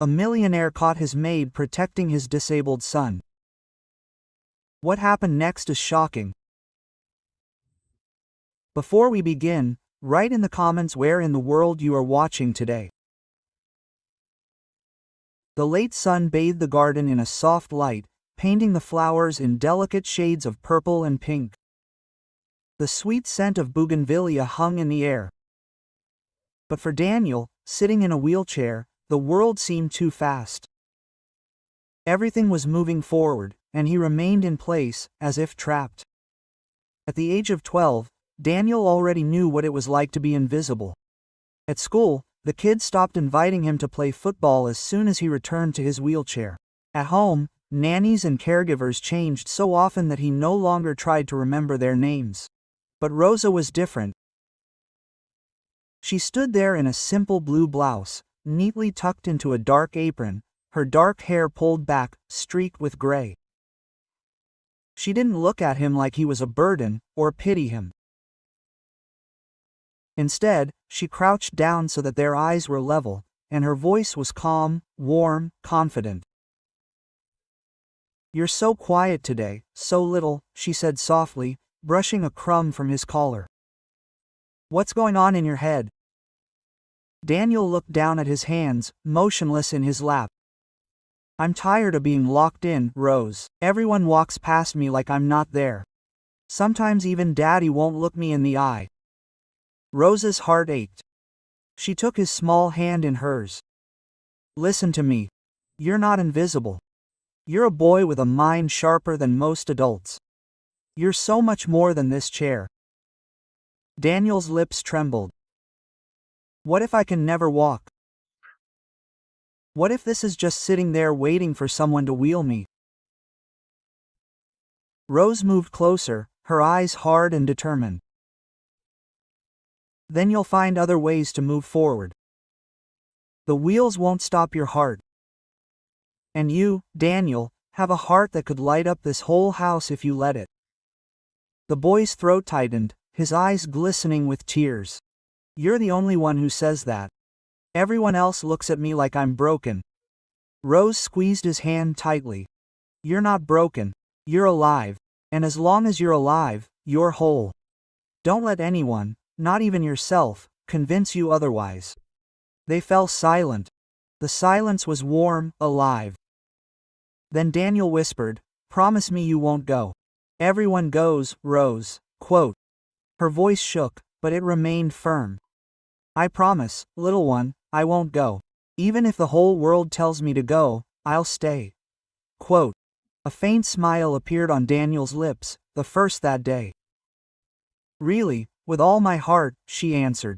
A millionaire caught his maid protecting his disabled son. What happened next is shocking. Before we begin, write in the comments where in the world you are watching today. The late sun bathed the garden in a soft light, painting the flowers in delicate shades of purple and pink. The sweet scent of bougainvillea hung in the air. But for Daniel, sitting in a wheelchair, the world seemed too fast. Everything was moving forward, and he remained in place, as if trapped. At the age of 12, Daniel already knew what it was like to be invisible. At school, the kids stopped inviting him to play football as soon as he returned to his wheelchair. At home, nannies and caregivers changed so often that he no longer tried to remember their names. But Rosa was different. She stood there in a simple blue blouse, neatly tucked into a dark apron, her dark hair pulled back, streaked with gray. She didn't look at him like he was a burden, or pity him. Instead, she crouched down so that their eyes were level, and her voice was calm, warm, confident. "You're so quiet today, so little," she said softly, brushing a crumb from his collar. "What's going on in your head?" Daniel looked down at his hands, motionless in his lap. "I'm tired of being locked in, Rose. Everyone walks past me like I'm not there. Sometimes even Daddy won't look me in the eye." Rose's heart ached. She took his small hand in hers. "Listen to me. You're not invisible. You're a boy with a mind sharper than most adults. You're so much more than this chair." Daniel's lips trembled. "What if I can never walk? What if this is just sitting there waiting for someone to wheel me?" Rose moved closer, her eyes hard and determined. "Then you'll find other ways to move forward. The wheels won't stop your heart. And you, Daniel, have a heart that could light up this whole house if you let it." The boy's throat tightened, his eyes glistening with tears. "You're the only one who says that. Everyone else looks at me like I'm broken." Rose squeezed his hand tightly. "You're not broken. You're alive. And as long as you're alive, you're whole. Don't let anyone, not even yourself, convince you otherwise." They fell silent. The silence was warm, alive. Then Daniel whispered, "Promise me you won't go." "Everyone goes, Rose." Quote. Her voice shook, but it remained firm. "I promise, little one, I won't go. Even if the whole world tells me to go, I'll stay." Quote. A faint smile appeared on Daniel's lips, the first that day. "Really, with all my heart," she answered.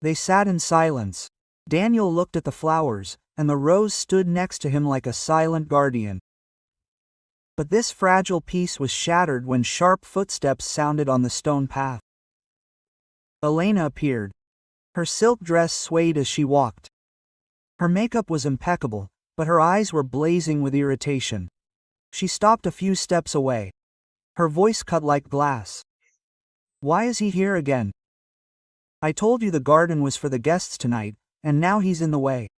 They sat in silence. Daniel looked at the flowers, and the rose stood next to him like a silent guardian. But this fragile peace was shattered when sharp footsteps sounded on the stone path. Elena appeared. Her silk dress swayed as she walked. Her makeup was impeccable, but her eyes were blazing with irritation. She stopped a few steps away. Her voice cut like glass. "Why is he here again? I told you the garden was for the guests tonight, and now he's in the way."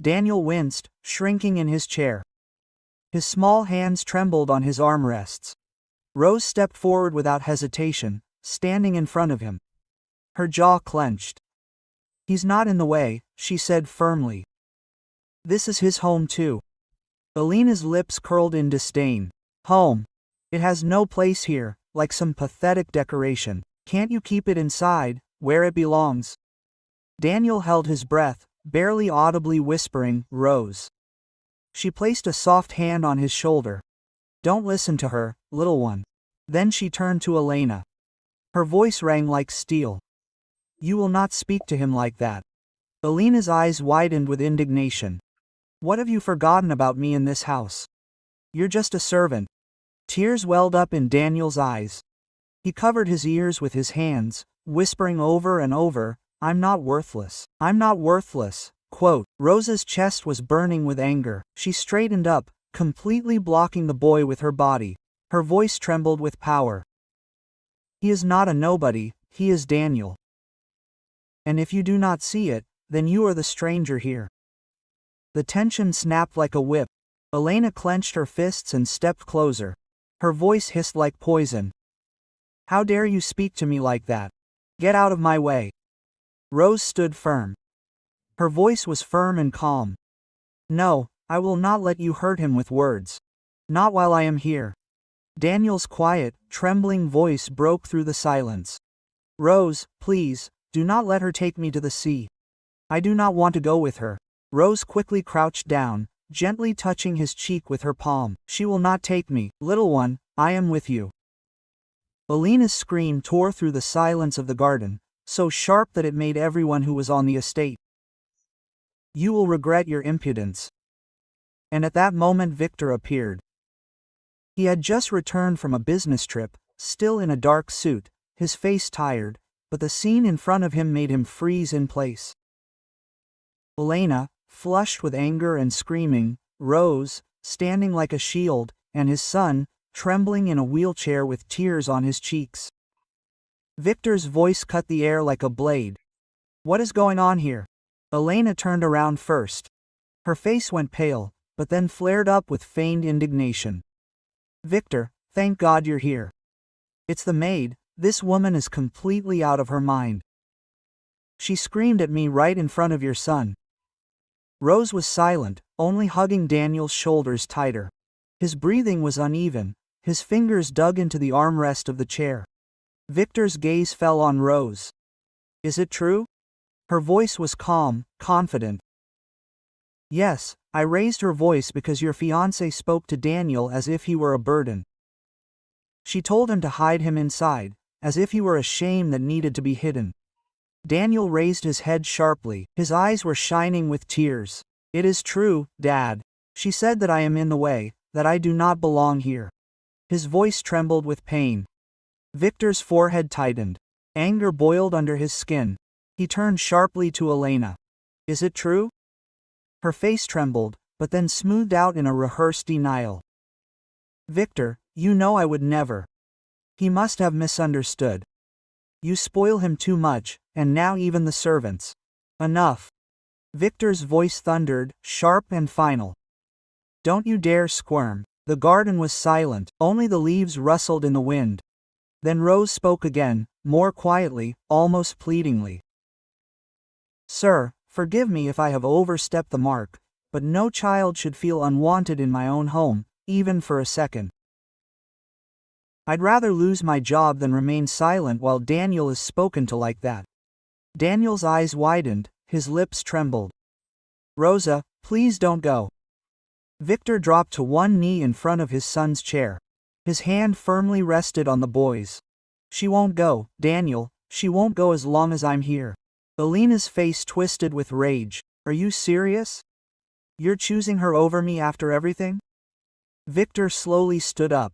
Daniel winced, shrinking in his chair. His small hands trembled on his armrests. Rose stepped forward without hesitation, standing in front of him. Her jaw clenched. "He's not in the way," she said firmly. "This is his home too." Elena's lips curled in disdain. "Home? It has no place here, like some pathetic decoration. Can't you keep it inside, where it belongs?" Daniel held his breath, barely audibly whispering, "Rose." She placed a soft hand on his shoulder. "Don't listen to her, little one." Then she turned to Elena. Her voice rang like steel. "You will not speak to him like that." Elena's eyes widened with indignation. "What have you forgotten about me in this house? You're just a servant." Tears welled up in Daniel's eyes. He covered his ears with his hands, whispering over and over, "I'm not worthless. I'm not worthless." Quote. Rosa's chest was burning with anger. She straightened up, completely blocking the boy with her body. Her voice trembled with power. "He is not a nobody, he is Daniel. And if you do not see it, then you are the stranger here." The tension snapped like a whip. Elena clenched her fists and stepped closer. Her voice hissed like poison. "How dare you speak to me like that? Get out of my way." Rose stood firm. Her voice was firm and calm. "No, I will not let you hurt him with words. Not while I am here." Daniel's quiet, trembling voice broke through the silence. "Rose, please, do not let her take me to the sea. I do not want to go with her." Rose quickly crouched down, gently touching his cheek with her palm. "She will not take me, little one, I am with you." Elena's scream tore through the silence of the garden, so sharp that it made everyone who was on the estate. "You will regret your impudence." And at that moment Victor appeared. He had just returned from a business trip, still in a dark suit, his face tired, but the scene in front of him made him freeze in place. Elena, flushed with anger and screaming, Rose, standing like a shield, and his son, trembling in a wheelchair with tears on his cheeks. Victor's voice cut the air like a blade. "What is going on here?" Elena turned around first. Her face went pale, but then flared up with feigned indignation. "Victor, thank God you're here. It's the maid, this woman is completely out of her mind. She screamed at me right in front of your son." Rose was silent, only hugging Daniel's shoulders tighter. His breathing was uneven, his fingers dug into the armrest of the chair. Victor's gaze fell on Rose. "Is it true?" Her voice was calm, confident. "Yes, I raised her voice because your fiancé spoke to Daniel as if he were a burden. She told him to hide him inside, as if he were a shame that needed to be hidden." Daniel raised his head sharply, his eyes were shining with tears. "It is true, Dad. She said that I am in the way, that I do not belong here." His voice trembled with pain. Victor's forehead tightened. Anger boiled under his skin. He turned sharply to Elena. "Is it true?" Her face trembled, but then smoothed out in a rehearsed denial. "Victor, you know I would never. He must have misunderstood. You spoil him too much, and now even the servants. Enough." Victor's voice thundered, sharp and final. "Don't you dare squirm." The garden was silent, only the leaves rustled in the wind. Then Rose spoke again, more quietly, almost pleadingly. "Sir, forgive me if I have overstepped the mark, but no child should feel unwanted in my own home, even for a second. I'd rather lose my job than remain silent while Daniel is spoken to like that." Daniel's eyes widened, his lips trembled. "Rosa, please don't go." Victor dropped to one knee in front of his son's chair. His hand firmly rested on the boy's. "She won't go, Daniel, she won't go as long as I'm here." Elena's face twisted with rage. "Are you serious? You're choosing her over me after everything?" Victor slowly stood up.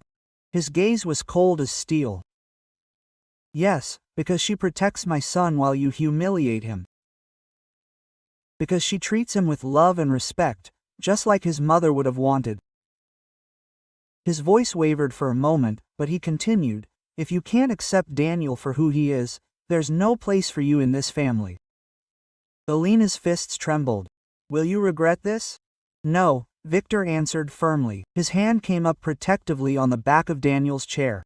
His gaze was cold as steel. "Yes, because she protects my son while you humiliate him. Because she treats him with love and respect, just like his mother would have wanted." His voice wavered for a moment, but he continued, "If you can't accept Daniel for who he is, there's no place for you in this family." Elena's fists trembled. "Will you regret this?" "No," Victor answered firmly. His hand came up protectively on the back of Daniel's chair.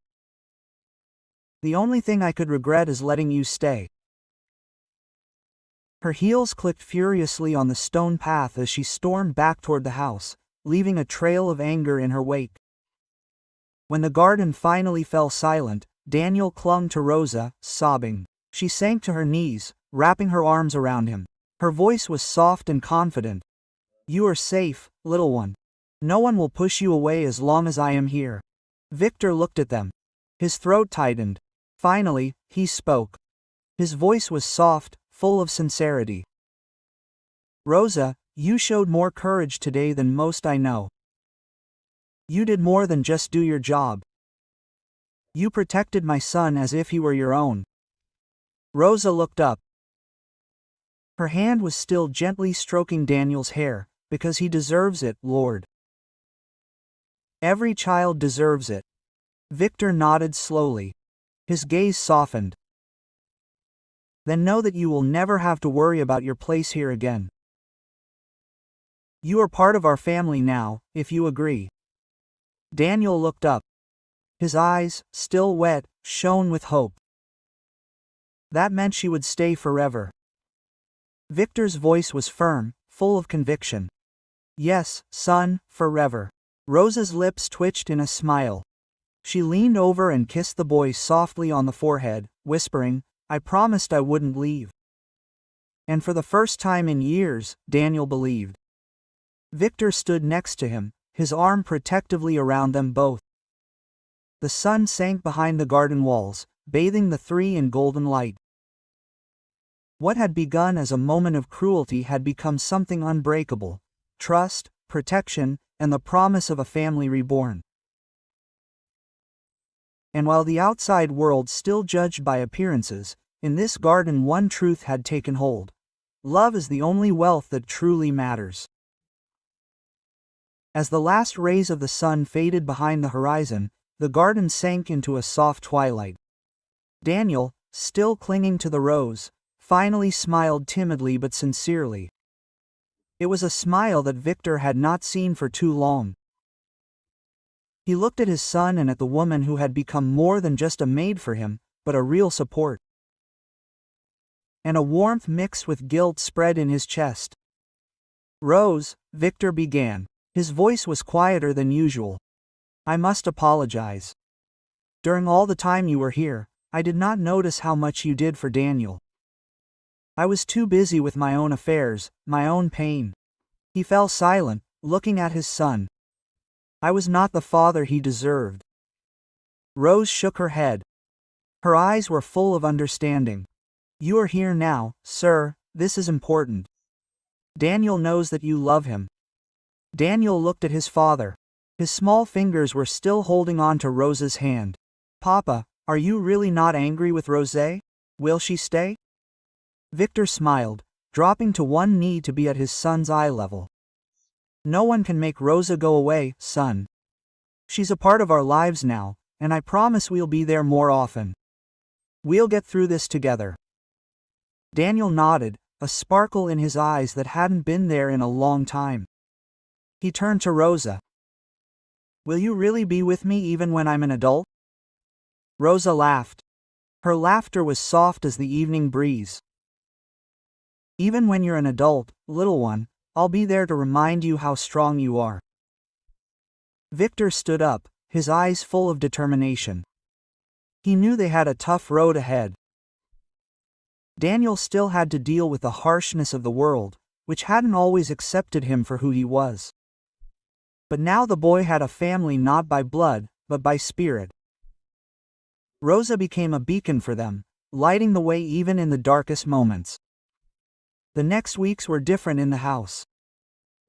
"The only thing I could regret is letting you stay." Her heels clicked furiously on the stone path as she stormed back toward the house, leaving a trail of anger in her wake. When the garden finally fell silent, Daniel clung to Rosa, sobbing. She sank to her knees, wrapping her arms around him. Her voice was soft and confident. "You are safe, little one. No one will push you away as long as I am here." Victor looked at them. His throat tightened. Finally, he spoke. His voice was soft, full of sincerity. "Rosa, you showed more courage today than most I know. You did more than just do your job. You protected my son as if he were your own." Rosa looked up. Her hand was still gently stroking Daniel's hair. "Because he deserves it, Lord. Every child deserves it." Victor nodded slowly. His gaze softened. "Then know that you will never have to worry about your place here again." You are part of our family now, if you agree. Daniel looked up. His eyes, still wet, shone with hope. That meant she would stay forever. Victor's voice was firm, full of conviction. Yes, son, forever. Rosa's lips twitched in a smile. She leaned over and kissed the boy softly on the forehead, whispering, I promised I wouldn't leave. And for the first time in years, Daniel believed. Victor stood next to him, his arm protectively around them both. The sun sank behind the garden walls, bathing the three in golden light. What had begun as a moment of cruelty had become something unbreakable: trust, protection, and the promise of a family reborn. And while the outside world still judged by appearances, in this garden one truth had taken hold. Love is the only wealth that truly matters. As the last rays of the sun faded behind the horizon, the garden sank into a soft twilight. Daniel, still clinging to the rose, finally smiled timidly but sincerely. It was a smile that Victor had not seen for too long. He looked at his son and at the woman who had become more than just a maid for him, but a real support. And a warmth mixed with guilt spread in his chest. Rose, Victor began. His voice was quieter than usual. I must apologize. During all the time you were here, I did not notice how much you did for Daniel. I was too busy with my own affairs, my own pain. He fell silent, looking at his son. I was not the father he deserved. Rose shook her head. Her eyes were full of understanding. You are here now, sir, this is important. Daniel knows that you love him. Daniel looked at his father. His small fingers were still holding on to Rosa's hand. Papa, are you really not angry with Rosé? Will she stay? Victor smiled, dropping to one knee to be at his son's eye level. No one can make Rosa go away, son. She's a part of our lives now, and I promise we'll be there more often. We'll get through this together. Daniel nodded, a sparkle in his eyes that hadn't been there in a long time. He turned to Rosa. Will you really be with me even when I'm an adult? Rosa laughed. Her laughter was soft as the evening breeze. Even when you're an adult, little one, I'll be there to remind you how strong you are. Victor stood up, his eyes full of determination. He knew they had a tough road ahead. Daniel still had to deal with the harshness of the world, which hadn't always accepted him for who he was. But now the boy had a family not by blood, but by spirit. Rosa became a beacon for them, lighting the way even in the darkest moments. The next weeks were different in the house.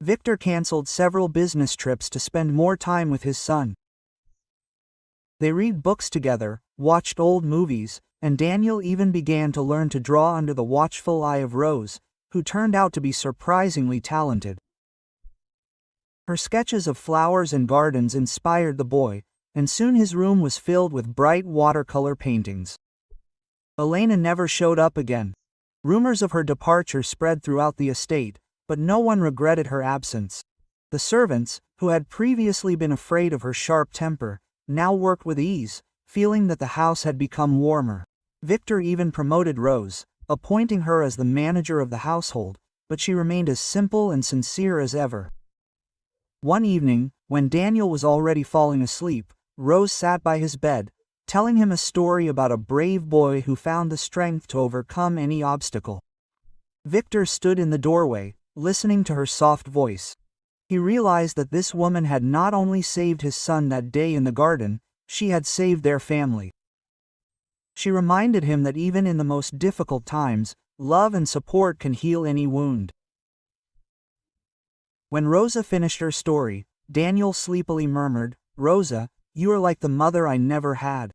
Victor canceled several business trips to spend more time with his son. They read books together, watched old movies, and Daniel even began to learn to draw under the watchful eye of Rose, who turned out to be surprisingly talented. Her sketches of flowers and gardens inspired the boy, and soon his room was filled with bright watercolor paintings. Elena never showed up again. Rumors of her departure spread throughout the estate, but no one regretted her absence. The servants, who had previously been afraid of her sharp temper, now worked with ease, feeling that the house had become warmer. Victor even promoted Rose, appointing her as the manager of the household, but she remained as simple and sincere as ever. One evening, when Daniel was already falling asleep, Rose sat by his bed, telling him a story about a brave boy who found the strength to overcome any obstacle. Victor stood in the doorway, listening to her soft voice. He realized that this woman had not only saved his son that day in the garden, she had saved their family. She reminded him that even in the most difficult times, love and support can heal any wound. When Rosa finished her story, Daniel sleepily murmured, "Rosa, you are like the mother I never had."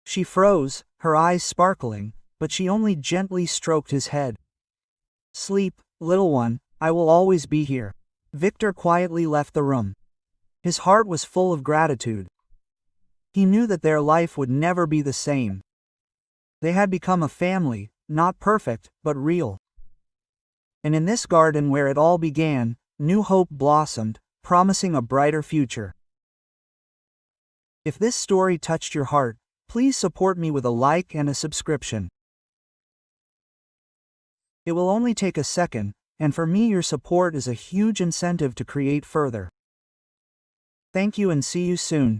She froze, her eyes sparkling, but she only gently stroked his head. "Sleep, little one, I will always be here." Victor quietly left the room. His heart was full of gratitude. He knew that their life would never be the same. They had become a family, not perfect, but real. And in this garden where it all began, new hope blossomed, promising a brighter future. If this story touched your heart, please support me with a like and a subscription. It will only take a second, and for me your support is a huge incentive to create further. Thank you and see you soon.